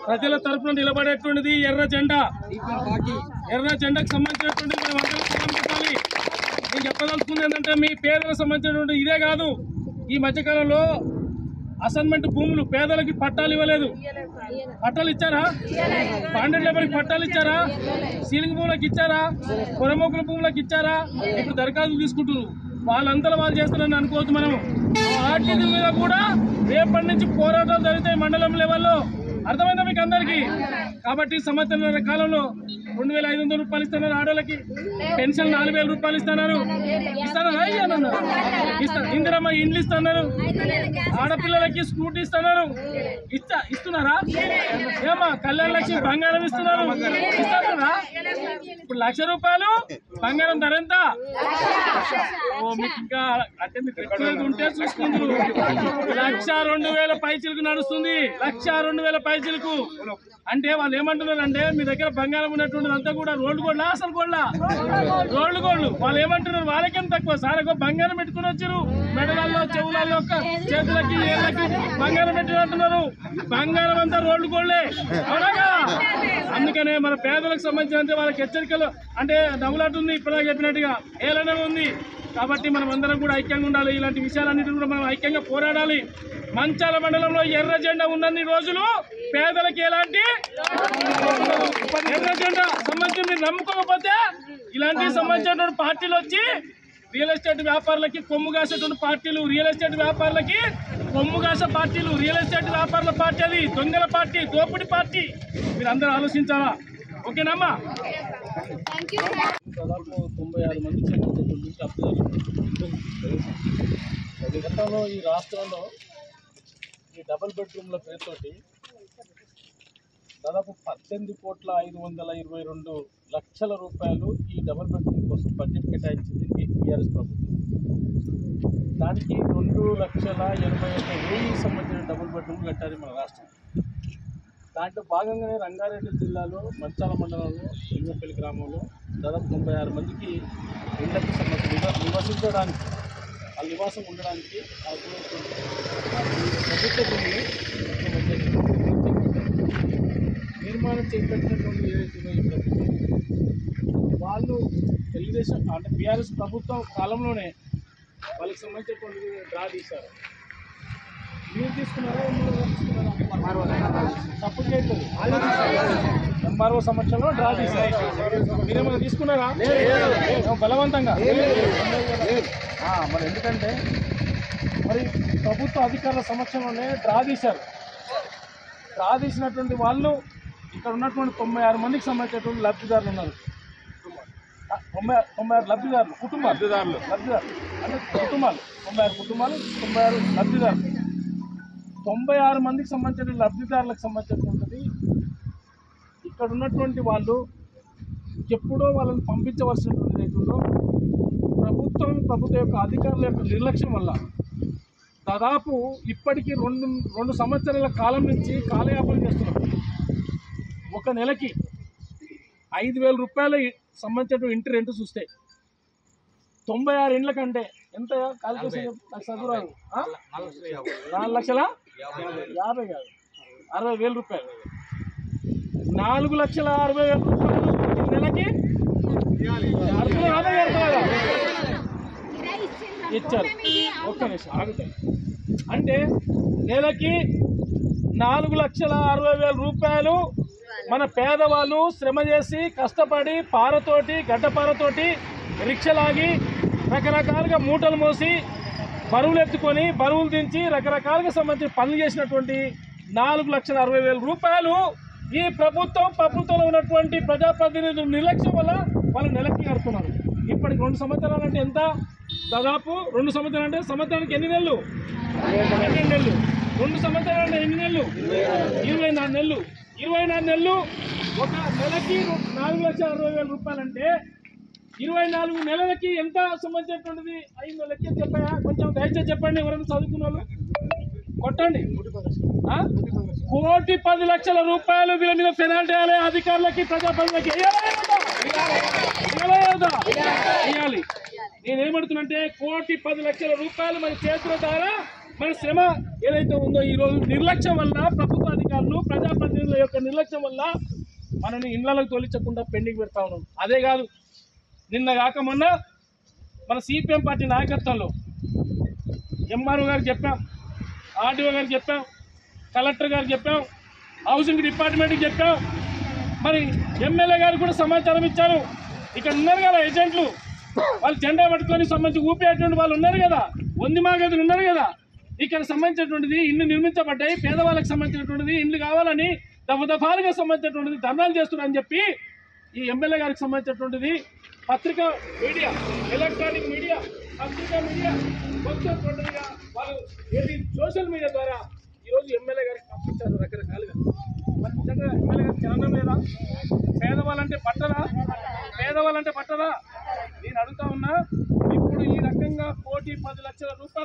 ప్రజల తరఫున నిలబడేటువంటిది ఎర్ర జెండా. ఎర్ర జెండాకు సంబంధించినటువంటి మనం అందరం పెట్టాలి. నేను చెప్పదలుచుకుంది ఏంటంటే మీ పేదలకు సంబంధించినటువంటి ఇదే కాదు, ఈ మధ్యకాలంలో అసైన్మెంట్ భూములు పేదలకి పట్టాలు ఇవ్వలేదు. పట్టాలు ఇచ్చారా? బాండెడ్ లేబర్కి పట్టాలు ఇచ్చారా? సీలింగ్ భూములకు ఇచ్చారా? పొరమోకుల భూములకు ఇచ్చారా? ఇప్పుడు దరఖాస్తులు తీసుకుంటున్నారు. వాళ్ళంతా వాళ్ళు చేస్తారని అనుకోవద్దు. మనం వాటి మీద కూడా రేపటి నుంచి పోరాటాలు జరుగుతాయి మండలం లెవెల్లో. అర్థమైందా మీకు అందరికీ? కాబట్టి సంవత్సరాల కాలంలో 2500 రూపాయలు ఇస్తున్నారు ఆడోళ్ళకి, పెన్షన్ 4000 రూపాయలు ఇస్తున్నారు. ఇందిరమ్మ ఇండ్లు ఇస్తున్నారు, ఆడపిల్లలకి స్కూటీ ఇస్తున్నారు. ఇస్తున్నారా? ఏమా కళ్యాణ లక్ష్మి బంగారం ఇస్తున్నారు, ఇస్తున్నారా? ఇప్పుడు 1,00,000 రూపాయలు బంగారం ధర ఎంత? మీకు ఇంకా అంటే మీకు ఎక్కువ ఉంటే చూసుకుంటారు. 1,02,000 పైచిలకు నడుస్తుంది. 1,02,000 పైచిలకు అంటే వాళ్ళు ఏమంటున్నారు అంటే మీ దగ్గర బంగారం ఉన్నటువంటి అంతా కూడా రోడ్డు గోల్డ్, అసలు గోల్డ్, రోడ్డు గోల్డ్. వాళ్ళు ఏమంటున్నారు వాళ్ళకేం తక్కువ సార్, బంగారం పెట్టుకుని వచ్చారు, మెడలలో చెవులలో చేతులకి ఏళ్ళకి బంగారం పెట్టి అంటున్నారు. బంగారం అంతా రోడ్డు గోల్డే, అవునాగా? అందుకనే మన పేదలకు సంబంధించిన వాళ్ళకి హెచ్చరికలు అంటే నవ్వులాటుంది. ఇప్పుడు చెప్పినట్టుగా ఏలనే ఉంది. కాబట్టి మనం అందరం కూడా ఐక్యంగా ఉండాలి. ఇలాంటి విషయాలన్నిటి కూడా మనం ఐక్యంగా పోరాడాలి. మంచాల మండలంలో ఎర్ర జెండా ఉన్నన్ని రోజులు పేదలకు ఎలాంటి ఎర్ర జెండా సంబంధించి మీరు నమ్ముకోకపోతే ఇలాంటి సంబంధించినటువంటి పార్టీలు వచ్చి రియల్ ఎస్టేట్ వ్యాపారులకి కొమ్ము కాసేటువంటి పార్టీలు, రియల్ ఎస్టేట్ వ్యాపారులకి కొమ్ము కాసే పార్టీలు, రియల్ ఎస్టేట్ వ్యాపారుల పార్టీ, అది దొంగల పార్టీ, దోపిడి పార్టీ. మీరు అందరూ ఆలోచించాలా? ఓకేనమ్మా? దాదాపు 96 మందికి సంబంధించినటువంటి గతంలో ఈ రాష్ట్రంలో ఈ డబుల్ బెడ్రూమ్ల పేరుతోటి దాదాపు 18,522,00,000 రూపాయలు ఈ డబుల్ బెడ్రూమ్ కోసం బడ్జెట్ కేటాయించింది టీఆర్ఎస్ ప్రభుత్వం. దానికి 2,81,000 సంబంధించిన డబుల్ బెడ్రూమ్లు కట్టారు మన రాష్ట్రం. దాంట్లో భాగంగానే రంగారెడ్డి జిల్లాలో మంచాల మండలంలో లింగంపల్లి గ్రామంలో దాదాపు 96 మందికి ఇళ్లకు సంబంధించి నివసించడానికి, ఆ నివాసం ఉండడానికి ప్రభుత్వ భూమిని నిర్మాణం చేపట్టినటువంటి ఏదైతే ప్రభుత్వం వాళ్ళు తెలుగుదేశం అంటే టీఆర్ఎస్ ప్రభుత్వం కాలంలోనే వాళ్ళకి సంబంధించినటువంటి డ్రా తీశారు. మీరు తీసుకున్నారా? తప్పుడు చేయట్లేదు. ఎంఆర్ఓ సంవత్సరంలో డ్రా తీశారు. మీరేమైనా తీసుకున్నారా? బలవంతంగా మరి ఎందుకంటే మరి ప్రభుత్వ అధికారుల సమక్షంలోనే డ్రా తీశారు. డ్రా తీసినటువంటి వాళ్ళు ఇక్కడ ఉన్నటువంటి 96 మందికి సంబంధించినటువంటి లబ్ధిదారులు ఉన్నారు. 96 లబ్ధిదారులు, లబ్ధిదారులు అంటే కుటుంబాలు, 96 కుటుంబాలు, 96 లబ్ధిదారులు. 96 మందికి సంబంధించిన లబ్ధిదారులకు సంబంధించినటువంటిది ఇక్కడ ఉన్నటువంటి వాళ్ళు ఎప్పుడో వాళ్ళని పంపించవలసినటువంటి రైతుల్లో ప్రభుత్వం యొక్క అధికారుల యొక్క నిర్లక్ష్యం వల్ల దాదాపు ఇప్పటికీ రెండు సంవత్సరాల కాలం నుంచి కాలయాపన చేస్తున్నారు. ఒక నెలకి 5,000 రూపాయలు సంబంధించిన ఇంటి రెంట్ చూస్తే 96 ఇండ్ల కంటే ఎంత కాలిక్యులేషన్ చదువురాదు, 4,50,000 కాదు 60,000 రూపాయలు, 4,60,000 రూపాయలు నెలకి ఇచ్చారు. ఒక్క నిమిషం ఆగుతాయి. అంటే నెలకి 4,60,000 రూపాయలు మన పేదవాళ్ళు శ్రమ చేసి కష్టపడి పారతోటి గడ్డపారతోటి రిక్షలాగి రకరకాలుగా మూటలు మోసి బరువులు ఎత్తుకొని బరువులు దించి రకరకాలుగా సంబంధించి పనులు చేసినటువంటి 4,60,000 రూపాయలు ఈ ప్రభుత్వంలో ఉన్నటువంటి ప్రజాప్రతినిధుల నిర్లక్ష్యం వల్ల వాళ్ళు నెలకి కడుతున్నారు. ఇప్పటికి 2 సంవత్సరాలు అంటే ఎంత? దాదాపు 2 సంవత్సరాలు అంటే సంవత్సరానికి ఎన్ని నెలలు? 12 నెలలు. 2 సంవత్సరాలు అంటే ఎన్ని నెలలు? 24 నెలలు. 24 నెలలు ఒక నెలకి 4,60,000 రూపాయలు అంటే 24 నెలలకి ఎంత సంబంధించినటువంటిది అయిందో లెక్క చెప్పాయా? కొంచెం దయచేసి చెప్పండి. ఎవరైనా చదువుకున్న వాళ్ళు కొట్టండి. 1,10,00,000 రూపాయలు వీళ్ళ మీద పెనాల్టీ వేయాలి. అధికారులకి ప్రజాప్రతినిధులకి వేయాలి. నేనేమడుతున్నంటే 1,10,00,000 రూపాయలు మన చేతుల ద్వారా మన శ్రమ ఏదైతే ఉందో ఈ రోజు నిర్లక్ష్యం వల్ల ప్రభుత్వ అధికారులు ప్రజాప్రతినిధులు యొక్క నిర్లక్ష్యం వల్ల మనని ఇళ్లకు తొలించకుండా పెండింగ్ పెడతా ఉన్నాం. అదే కాదు, నిన్న కాక మొన్న మన సిపిఎం పార్టీ నాయకత్వంలో ఎంఆర్ఓ గారికి చెప్పాం, ఆర్డీఓ గారికి చెప్పాం, కలెక్టర్ గారికి చెప్పాం, హౌసింగ్ డిపార్ట్మెంట్కి చెప్పాం, మరి ఎమ్మెల్యే గారు కూడా సమాచారం ఇచ్చారు. ఇక్కడ ఉన్నారు కదా ఏజెంట్లు, వాళ్ళు జెండా పట్టుకొని సంబంధించి ఊపేటువంటి వాళ్ళు ఉన్నారు కదా, వందిమాగదులు ఉన్నారు కదా, ఇక్కడ సంబంధించినటువంటిది ఇల్లు నిర్మించబడ్డాయి, పేదవాళ్ళకి సంబంధించినటువంటిది ఇల్లు కావాలని దఫాలుగా సంబంధించినటువంటిది ధర్నాలు చేస్తున్నారని చెప్పి ఈ ఎమ్మెల్యే గారికి సంబంధించినటువంటిది పత్రికా మీడియా, ఎలక్ట్రానిక్ మీడియా, పత్రికా మీడియా మొత్తంగా వాళ్ళు ఏది సోషల్ మీడియా ద్వారా ఈరోజు ఎమ్మెల్యే గారికి పంపించారు రకరకాలుగా. మరి నిజంగా ఎమ్మెల్యే గారికి జ్ఞానం లేదా? పేదవాళ్ళంటే పట్టదా? పేదవాళ్ళంటే పట్టదా? నేను అడుగుతా ఉన్నా, ఇప్పుడు ఈ రకంగా 1,10,00,000 రూపాయలు